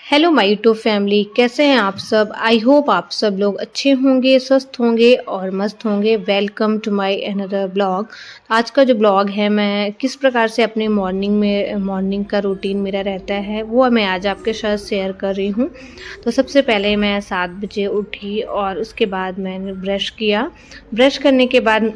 Hello my YouTube family, कैसे हैं आप सब। आई होप आप सब लोग अच्छे होंगे, स्वस्थ होंगे और मस्त होंगे। Welcome to my another blog. आज का जो ब्लॉग है, मैं किस प्रकार से अपने मॉर्निंग का रूटीन मेरा रहता है वो मैं आज आपके साथ शेयर कर रही हूँ। तो सबसे पहले मैं 7 बजे उठी और उसके बाद मैंने ब्रश किया। ब्रश करने के बाद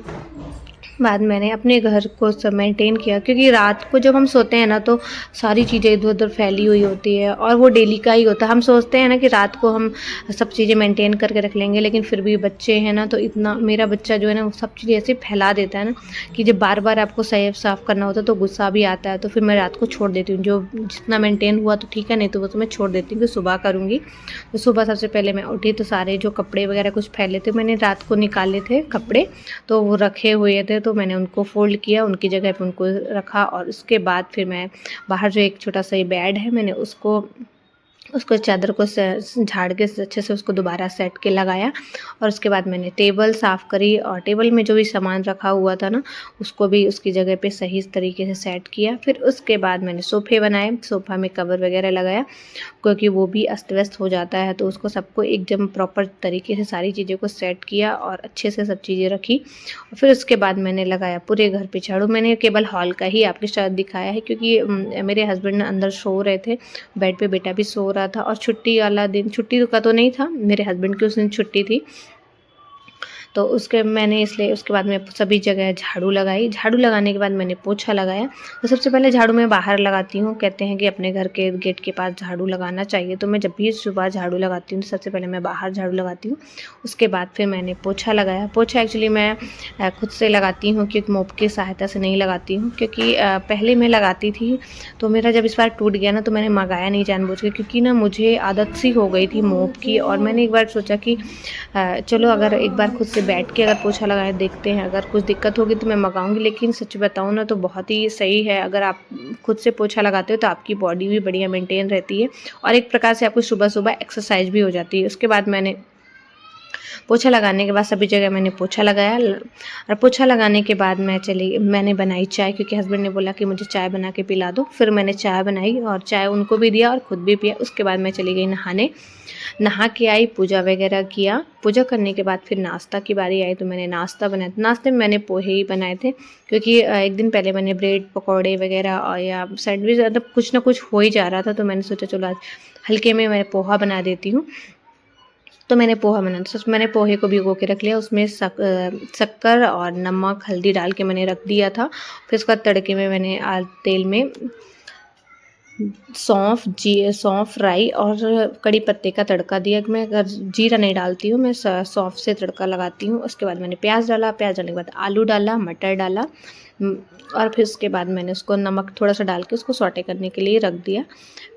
मैंने अपने घर को सब मेंटेन किया, क्योंकि रात को जब हम सोते हैं ना तो सारी चीज़ें इधर उधर फैली हुई होती है और वो डेली का ही होता है। हम सोचते हैं ना कि रात को हम सब चीज़ें मेंटेन करके रख लेंगे, लेकिन फिर भी बच्चे हैं ना, तो इतना मेरा बच्चा जो है ना वो सब चीज़ें ऐसे फैला देता है ना कि जब बार बार आपको साफ़ करना होता है तो गुस्सा भी आता है। तो फिर मैं रात को छोड़ देती हूँ, जो जितना मेंटेन हुआ तो ठीक है, नहीं तो वो तो मैं छोड़ देती हूँ कि सुबह करूँगी। तो सुबह सबसे पहले मैं उठी तो सारे जो कपड़े वगैरह कुछ फैले थे मैंने रात को निकाले थे कपड़े, तो वो रखे हुए थे तो मैंने उनको फ़ोल्ड किया, उनकी जगह पे उनको रखा। और उसके बाद फिर मैं बाहर जो एक छोटा सा ये बेड है, मैंने उसको उसको चादर को झाड़ के अच्छे से उसको दोबारा सेट के लगाया। और उसके बाद मैंने टेबल साफ़ करी और टेबल में जो भी सामान रखा हुआ था ना उसको भी उसकी जगह पे सही तरीके से सेट किया। फिर उसके बाद मैंने सोफ़े बनाए, सोफ़ा में कवर वगैरह लगाया, क्योंकि वो भी अस्त व्यस्त हो जाता है। तो उसको सबको एकदम प्रॉपर तरीके से सारी चीज़ों को सेट किया और अच्छे से सब चीज़ें रखी। और फिर उसके बाद मैंने लगाया पूरे घर पे झाड़ू। मैंने केवल हॉल का ही आपके साथ दिखाया है, क्योंकि मेरे हस्बैंड अंदर सो रहे थे बेड पे, बेटा भी सो रहा था। और छुट्टी वाला दिन, छुट्टी का तो नहीं था, मेरे हस्बैंड की उस दिन छुट्टी थी, तो उसके मैंने इसलिए उसके बाद मैं सभी जगह झाड़ू लगाई। झाड़ू लगाने के बाद मैंने पोछा लगाया। तो सबसे पहले झाड़ू मैं बाहर लगाती हूँ, कहते हैं कि अपने घर के गेट के पास झाड़ू लगाना चाहिए। तो मैं जब भी सुबह झाड़ू लगाती हूँ तो सबसे पहले मैं बाहर झाड़ू लगाती हूँ। उसके बाद फिर मैंने पोछा लगाया। पोछा एक्चुअली मैं खुद से लगाती हूँ, क्योंकि मोप की सहायता से नहीं लगाती हूँ, क्योंकि पहले मैं लगाती थी तो मेरा जब इस बार टूट गया ना तो मैंने मंगाया नहीं जानबूझ के, क्योंकि ना मुझे आदत सी हो गई थी मोप की। और मैंने एक बार सोचा कि चलो अगर एक बार खुद से बैठ के अगर पोछा लगाए देखते हैं, अगर कुछ दिक्कत होगी तो मैं मंगाऊंगी। लेकिन सच बताऊं ना तो बहुत ही सही है, अगर आप खुद से पोछा लगाते हो तो आपकी बॉडी भी बढ़िया मेंटेन रहती है और एक प्रकार से आपको सुबह सुबह एक्सरसाइज भी हो जाती है। उसके बाद मैंने पोछा लगाने के बाद सभी जगह मैंने पोछा लगाया। और पोछा लगाने के बाद मैंने बनाई चाय, क्योंकि हस्बैंड ने बोला कि मुझे चाय बना के पिला दो। फिर मैंने चाय बनाई और चाय उनको भी दिया और ख़ुद भी पिया। उसके बाद मैं चली गई नहाने। नहा के आई, पूजा वगैरह किया। पूजा करने के बाद फिर नाश्ता की बारी आई, तो मैंने नाश्ता बनाया। नाश्ते में मैंने पोहे ही बनाए थे, क्योंकि एक दिन पहले मैंने ब्रेड पकौड़े वगैरह और या सैंडविच, मतलब कुछ ना कुछ हो ही जा रहा था, तो मैंने सोचा चलो आज हल्के में मैं पोहा बना देती हूँ। तो मैंने पोहा बनाया, तो मैंने पोहे को भिगो के रख लिया, उसमें शक्कर और नमक हल्दी डाल के मैंने रख दिया था। फिर उसके बाद तड़के में मैंने तेल में सौंफ राई और कड़ी पत्ते का तड़का दिया। मैं अगर जीरा नहीं डालती हूँ, मैं सौंफ से तड़का लगाती हूँ। उसके बाद मैंने प्याज डाला, प्याज डालने के बाद आलू डाला, मटर डाला, और फिर उसके बाद मैंने उसको नमक थोड़ा सा डाल के उसको सौटे करने के लिए रख दिया।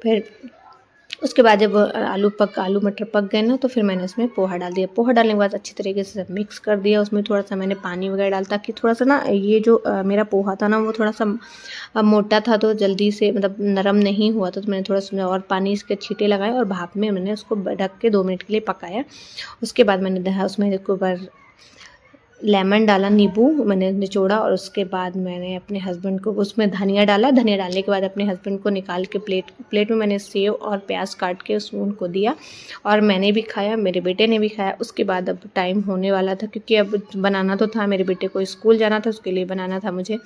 फिर उसके बाद जब आलू मटर पक गए ना तो फिर मैंने उसमें पोहा डाल दिया। पोहा डालने के बाद अच्छी तरीके से सब मिक्स कर दिया। उसमें थोड़ा सा मैंने पानी वगैरह डाला, ताकि थोड़ा सा ना ये जो मेरा पोहा था ना वो थोड़ा सा मोटा था, तो जल्दी से मतलब नरम नहीं हुआ था। तो मैंने थोड़ा उसमें और पानी इसके छींटे लगाए और भाप में मैंने उसको ढक के 2 मिनट के लिए पकाया। उसके बाद मैंने उसमें एक बार लेमन डाला, नींबू मैंने निचोड़ा, और उसके बाद मैंने अपने हस्बैंड को उसमें धनिया डाला। धनिया डालने के बाद अपने हस्बैंड को निकाल के प्लेट में मैंने सेव और प्याज काट के उसमें उनको दिया, और मैंने भी खाया, मेरे बेटे ने भी खाया। उसके बाद अब टाइम होने वाला था, क्योंकि अब बनाना तो था, मेरे बेटे को स्कूल जाना था, उसके लिए बनाना था, मुझे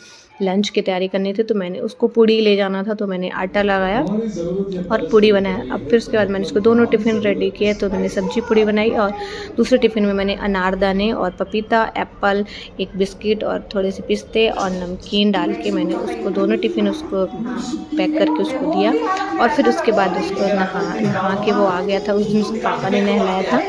लंच की तैयारी करनी थी। तो मैंने उसको पूड़ी ले जाना था, तो मैंने आटा लगाया और पूड़ी बनाया। अब फिर उसके बाद मैंने उसको दोनों टिफ़िन रेडी किए। तो मैंने सब्जी पूड़ी बनाई और दूसरे टिफ़िन में मैंने अनारदाने और पपीता, एप्पल, एक बिस्किट और थोड़े से पिस्ते और नमकीन डाल के मैंने उसको दोनों टिफ़िन उसको पैक करके उसको दिया। और फिर उसके बाद उसको नहा के वो आ गया था। उस दिन उसके पापा ने नहलाया था,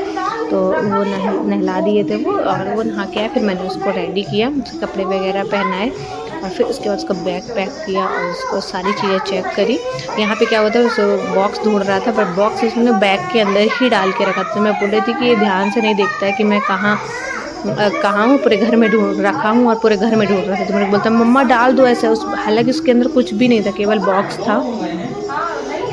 तो वो नहला दिए थे वो, और वो नहा के आया। फिर मैंने उसको रेडी किया, उसके कपड़े वगैरह पहनाए, और फिर उसके बाद उसका बैग पैक किया और उसको सारी चीज़ें चेक करी। यहाँ पे क्या होता है, उस बॉक्स ढूंढ रहा था, बट बॉक्स उसने बैग के अंदर ही डाल के रखा था। तो मैं बोल रही थी कि ये ध्यान से नहीं देखता है कि मैं कहाँ हूँ, पूरे घर में ढूंढ रखा हूँ और पूरे घर में ढूंढ रहा था। तो मेरे को बोलता मम्मा डाल दो ऐसे, उस हालांकि उसके अंदर कुछ भी नहीं था, केवल बॉक्स था।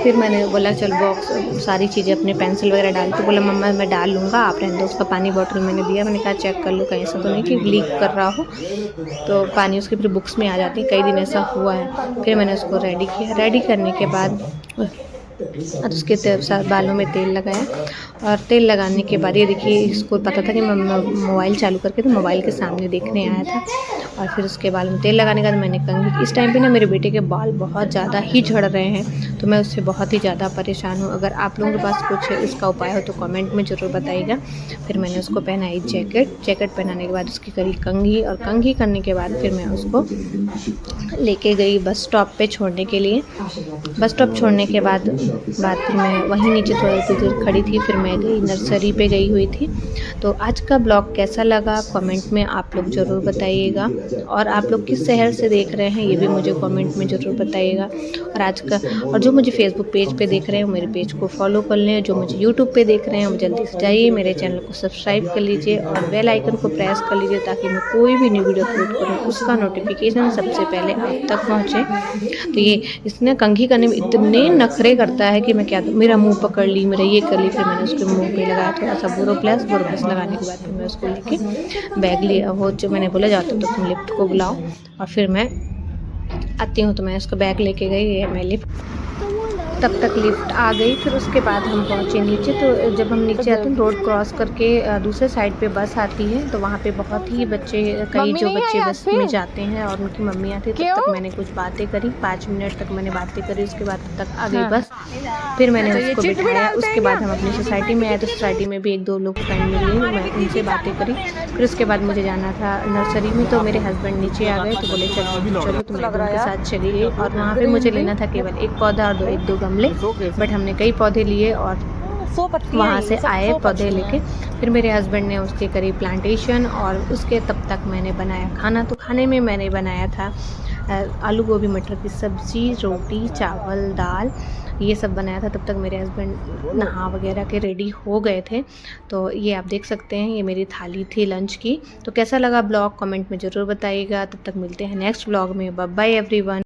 फिर मैंने बोला चल बॉक्स सारी चीज़ें अपने पेंसिल वगैरह डाल, तो बोला मम्मा मैं डाल लूँगा, आप रहने दो। उसका पानी बॉटल मैंने दिया, मैंने कहा चेक कर लो कहीं ऐसा तो नहीं कि लीक कर रहा हो, तो पानी उसके फिर बुक्स में आ जाती है, कई दिन ऐसा हुआ है। फिर मैंने उसको रेडी किया। रेडी करने के बाद और उसके साथ बालों में तेल लगाया और तेल लगाने के बाद ये देखिए इसको पता था कि मैं मोबाइल चालू करके तो मोबाइल के सामने देखने आया था। और फिर उसके बाल में तेल लगाने के बाद मैंने कंघी, इस टाइम पे ना मेरे बेटे के बाल बहुत ज़्यादा ही झड़ रहे हैं, तो मैं उससे बहुत ही ज़्यादा परेशान हूँ। अगर आप लोगों के पास कुछ इसका उपाय हो तो कमेंट में ज़रूर बताइएगा। फिर मैंने उसको पहनाई जैकेट पहनाने के बाद उसकी करी कंघी, और कंघी करने के बाद फिर मैं उसको लेके गई बस स्टॉप पे छोड़ने के लिए। बस स्टॉप छोड़ने के बाद फिर मैं वहीं नीचे थोड़ी देर खड़ी थी, फिर मैं गई नर्सरी पे गई हुई थी। तो आज का ब्लॉग कैसा लगा कमेंट में आप लोग ज़रूर बताइएगा, और आप लोग किस शहर से देख रहे हैं ये भी मुझे कमेंट में ज़रूर बताइएगा। और जो मुझे फेसबुक पेज पे देख रहे हैं मेरे पेज को फॉलो कर लें, जो मुझे यूट्यूब पे देख रहे हैं वो जल्दी से जाइए मेरे चैनल को सब्सक्राइब कर लीजिए और बेल आइकन को प्रेस कर लीजिए, ताकि मैं कोई भी न्यू वीडियो अपलोड करूँ उसका नोटिफिकेशन सबसे पहले आप तक पहुँचे। तो ये इसने कंघी करने में इतने नखरे करता है कि मैं क्या, मेरा मुंह पकड़ ली, मेरा ये कर ली। फिर मैंने उसके मुंह पे लगाया थोड़ा सा बोरोप्लस लगाने के बाद फिर मैं उसको लेके बैग लिया। वो जो मैंने बोला जाता तो तुम लिफ्ट को बुलाओ, और फिर मैं आती हूँ। तो मैं उसको बैग लेके गई, ये मैं लिफ्ट, तब तक लिफ्ट आ गई। फिर उसके बाद हम पहुँचे नीचे। तो जब हम नीचे आते हैं रोड क्रॉस करके दूसरे साइड पे बस आती है, तो वहाँ पे बहुत ही बच्चे, कई जो बच्चे बस में जाते हैं और उनकी मम्मी आती है। तब तक मैंने कुछ बातें करी, 5 मिनट तक मैंने बातें करी। उसके बाद तब तक आ गई बस। फिर मैंने उसको बिठाया। उसके बाद हम अपनी सोसाइटी में आए, तो सोसाइटी में भी 1-2 लोग फ्रेंड मिली, मैं उनसे बातें करी। फिर उसके बाद मुझे जाना था नर्सरी में, तो मेरे हस्बैंड नीचे आ गए, तो बोले चलो तुम उनके साथ चलिए। और वहाँ पे मुझे लेना था केवल 1 पौधा और 1-2 गमले, बट हमने कई पौधे लिए और वहाँ से आए पौधे लेके। फिर मेरे हस्बैंड ने उसके करी प्लांटेशन, और उसके तब तक मैंने बनाया खाना। तो खाने में मैंने बनाया था आलू गोभी मटर की सब्ज़ी, रोटी, चावल, दाल, ये सब बनाया था। तब तक मेरे हस्बैंड नहा वगैरह के रेडी हो गए थे। तो ये आप देख सकते हैं, ये मेरी थाली थी लंच की। तो कैसा लगा ब्लॉग कमेंट में ज़रूर बताइएगा। तब तक मिलते हैं नेक्स्ट ब्लॉग में। Bye bye everyone.